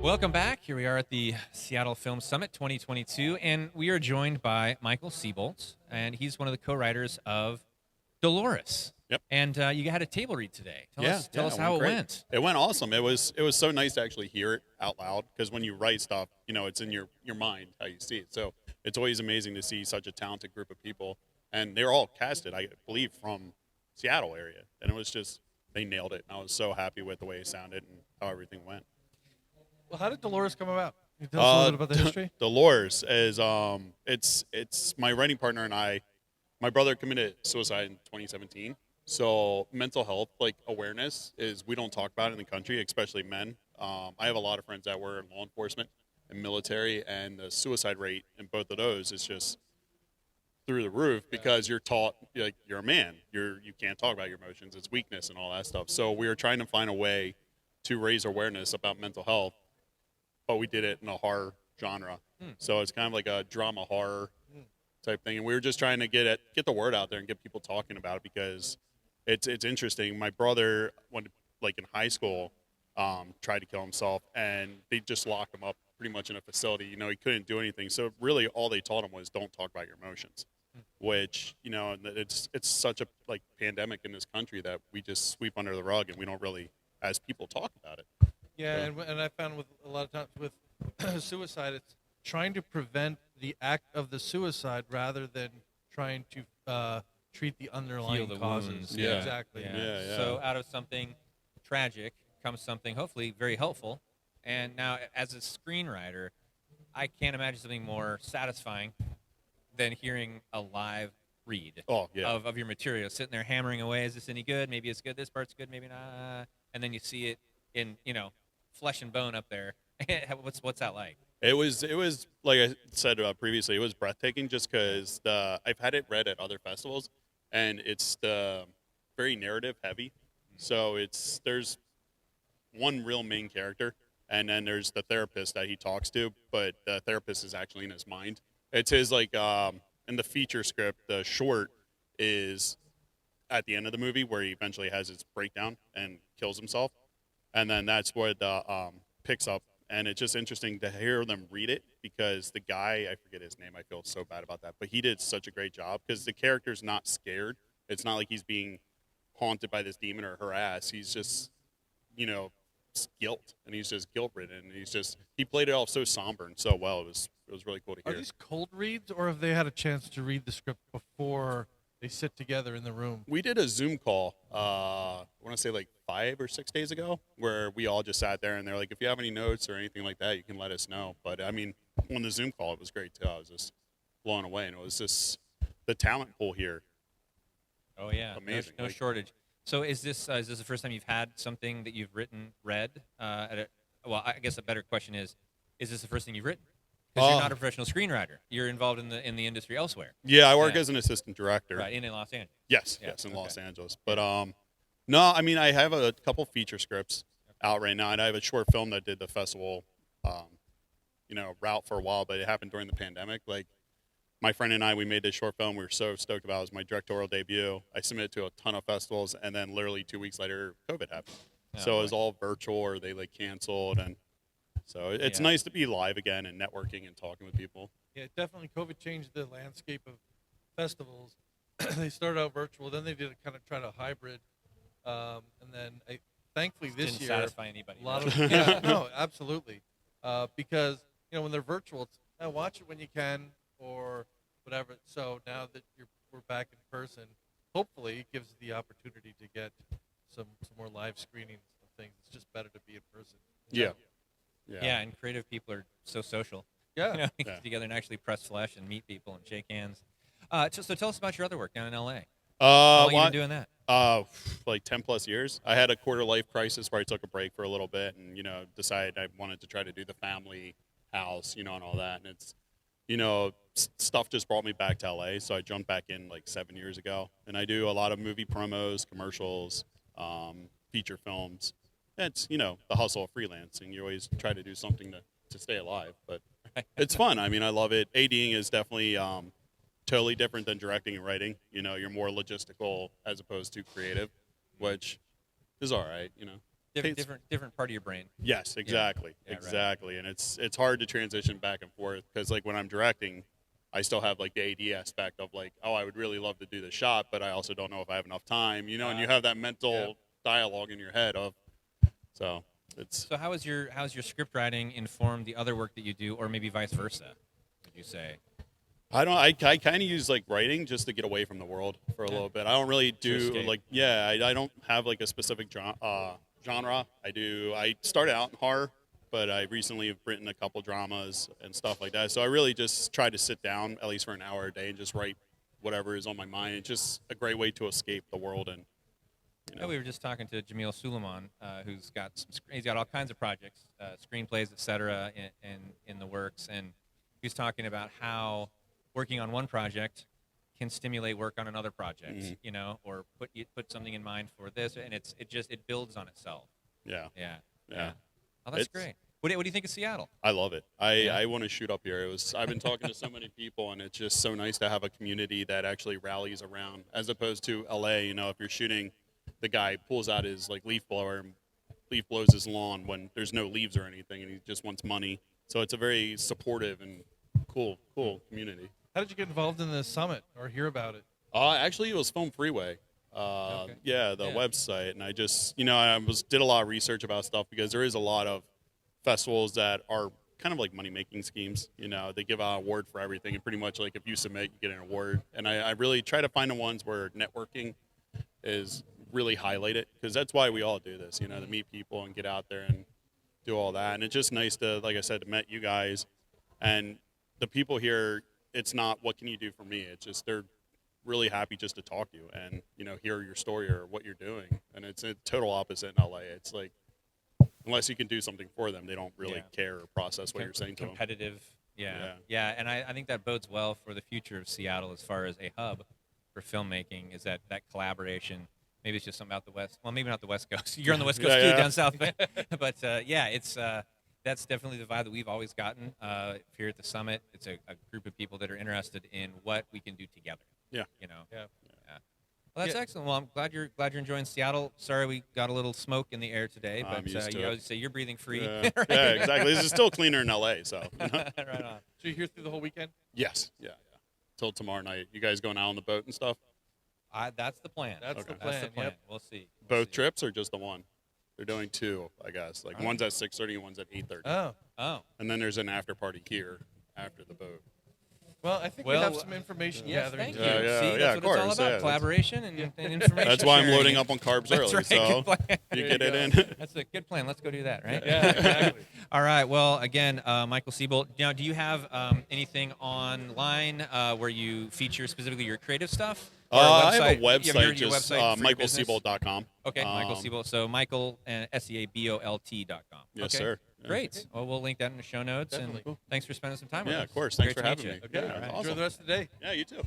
Welcome back. Here we are at the Seattle Film Summit 2022, and we are joined by Michael Seabolt, and he's one of the co-writers of Delores. Yep. And you had a table read today. Tell us it how it great. went. It went awesome. It was so nice to actually hear it out loud, because when you write stuff, it's in your mind how you see it. So it's always amazing to see such a talented group of people, and they're all casted, I believe, from Seattle area, and it was just they nailed it. And I was so happy with the way it sounded and how everything went. Well, how did Delores come about? Can you tell us a little bit about the history? Delores is it's my writing partner and I. My brother committed suicide in 2017. So mental health, like awareness, is we don't talk about it in the country, especially men. I have a lot of friends that were in law enforcement and military, and the suicide rate in both of those is just through the roof because you're taught like you're a man, you can't talk about your emotions, it's weakness and all that stuff. So we were trying to find a way to raise awareness about mental health, but we did it in a horror genre. So it's kind of like a drama horror type thing, and we were just trying to get the word out there and get people talking about it, because it's interesting. My brother, when like in high school, tried to kill himself, and they just locked him up pretty much in a facility. He couldn't do anything. So really, all they taught him was don't talk about your emotions, which it's such a like pandemic in this country that we just sweep under the rug and we don't really, as people, talk about it. Yeah, and I found with a lot of times with suicide, it's trying to prevent the act of the suicide rather than trying to treat the underlying Heal the causes. wounds. Yeah, Yeah. exactly. Yeah. So out of something tragic comes something hopefully very helpful. And now, as a screenwriter, I can't imagine something more satisfying than hearing a live read Oh yeah. of your material, sitting there hammering away. Is this any good? Maybe it's good. This part's good. Maybe not. And then you see it in flesh and bone up there. What's that like? It was like I said previously, it was breathtaking just because I've had it read at other festivals, and it's very narrative heavy. So there's one real main character, and then there's the therapist that he talks to, but the therapist is actually in his mind. It's his like in the feature script, the short is at the end of the movie where he eventually has his breakdown and kills himself, and then that's what picks up. And it's just interesting to hear them read it, because the guy, I forget his name, I feel so bad about that, but he did such a great job, because the character's not scared. It's not like he's being haunted by this demon or harassed. He's just, guilt, and he's just guilt-ridden. And he played it off so somber and so well. It was really cool to Are hear. these cold reads, or have they had a chance to read the script before they sit together in the room? We did a Zoom call, I want to say like 5 or 6 days ago, where we all just sat there and they're like, if you have any notes or anything like that, you can let us know. But I mean, on the Zoom call, it was great too. I was just blown away, and it was just the talent pool here. Oh yeah, Amazing. No shortage. So is this the first time you've had something that you've read? Well, I guess a better question is this the first thing you've written? Because you're not a professional screenwriter. You're involved in the industry elsewhere. Yeah, I work Yeah. as an assistant director. Right, in Los Angeles. Yes, Yeah, yes, in okay. Los Angeles. But no, I mean, I have a couple feature scripts out right now, and I have a short film that did the festival, route for a while, but it happened during the pandemic. Like, my friend and I, we made this short film. We were so stoked about it. It was my directorial debut. I submitted to a ton of festivals, and then literally 2 weeks later, COVID happened. Oh, So it was boy. all virtual, or they like canceled, and so it's Yeah. nice to be live again and networking and talking with people. Yeah, definitely. COVID changed the landscape of festivals. They started out virtual, then they did a kind of try to hybrid, and then thankfully this Didn't year satisfy anybody. a lot right? of yeah, no, absolutely, because when they're virtual, it's watch it when you can or whatever. So now that we're back in person, hopefully it gives the opportunity to get some more live screenings of things. It's just better to be in person. Yeah. Yeah, and creative people are so social. Yeah. Get Yeah. together and actually press flesh and meet people and shake hands. So tell us about your other work down in L.A. How long you been doing that? Like 10 plus years. I had a quarter life crisis where I took a break for a little bit and, decided I wanted to try to do the family house, and all that. And it's, stuff just brought me back to LA. So I jumped back in like 7 years ago, and I do a lot of movie promos, commercials, feature films. It's, the hustle of freelancing. You always try to do something to stay alive, but it's fun. I mean, I love it. ADing is definitely, totally different than directing and writing. You're more logistical as opposed to creative, which is all right. different part of your brain. Yes, exactly, Yeah, right. exactly. And it's hard to transition back and forth because like when I'm directing, I still have like the AD aspect of like, oh, I would really love to do the shot, but I also don't know if I have enough time, you know. And you have that mental dialogue in your head of, so it's. So how's your script writing informed the other work that you do, or maybe vice versa? Would you say? I don't. I kind of use like writing just to get away from the world for a little bit. I don't really do escape. like I don't have like a specific genre. I started out in horror, but I recently have written a couple dramas and stuff like that. So I really just try to sit down at least for an hour a day and just write whatever is on my mind. It's just a great way to escape the world and. Yeah, we were just talking to Jamil Suleiman, who's got he's got all kinds of projects, screenplays, etc., in the works, and he's talking about how working on one project can stimulate work on another project, you know, or put something in mind for this, and it builds on itself. Yeah. Oh, that's great. What do you think of Seattle? I love it. I want to shoot up here. I've been talking to so many people, and it's just so nice to have a community that actually rallies around, as opposed to LA. You know, if you're shooting, the guy pulls out his like leaf blower and leaf blows his lawn when there's no leaves or anything, and he just wants money. So it's a very supportive and cool community. How did you get involved in the summit or hear about it? Actually, it was Film Freeway. The website, and I just, did a lot of research about stuff because there is a lot of festivals that are kind of like money-making schemes. You know, they give out an award for everything, and pretty much like if you submit, you get an award. And I really try to find the ones where networking is really highlighted, because that's why we all do this, to meet people and get out there and do all that. And it's just nice to, like I said, to meet you guys and the people here. It's not what can you do for me. It's just they're really happy just to talk to you and hear your story or what you're doing. And it's a total opposite in LA. It's like unless you can do something for them, they don't really care or process what you're saying to them. Competitive. Yeah. And I think that bodes well for the future of Seattle as far as a hub for filmmaking, is that collaboration. Maybe it's just something about the West. Well, maybe not the West Coast. You're on the West Coast too, down south. But it's that's definitely the vibe that we've always gotten here at the summit. It's a group of people that are interested in what we can do together. Yeah. Well, that's excellent. Well, I'm glad you're enjoying Seattle. Sorry we got a little smoke in the air today, but you always say you're breathing free. Yeah, right? yeah, exactly. This is still cleaner in LA, so. Right on. So you're here through the whole weekend? Yes. Yeah. Till tomorrow night. You guys going out on the boat and stuff? That's the plan. That's the plan. Yep. We'll see. Both trips or just the one? They're doing two, I guess. Like one's at 6:30 and one's at 8:30. Oh. And then there's an after party here after the boat. Well, I think we have some information gathering. Thank you. Yeah, See, that's what it's all about. Collaboration and information. That's why I'm sharing. loading up on carbs early, right. so you get it in. That's a good plan. Let's go do that, right? Yeah, exactly. All right. Well, again, Michael Seabolt. Now, do you have anything online where you feature specifically your creative stuff? I have a website, your just website for your business? michaelseabolt.com. Okay, Michael Seabolt. So Michael and SEABOLT.com. Yes, okay. sir. Yeah. Great. Well, we'll link that in the show notes. Definitely. And thanks for spending some time with us. Yeah, of course. Thanks Great for to having meet me. you. Okay. Yeah, Enjoy awesome. the rest of the day. Yeah, you too.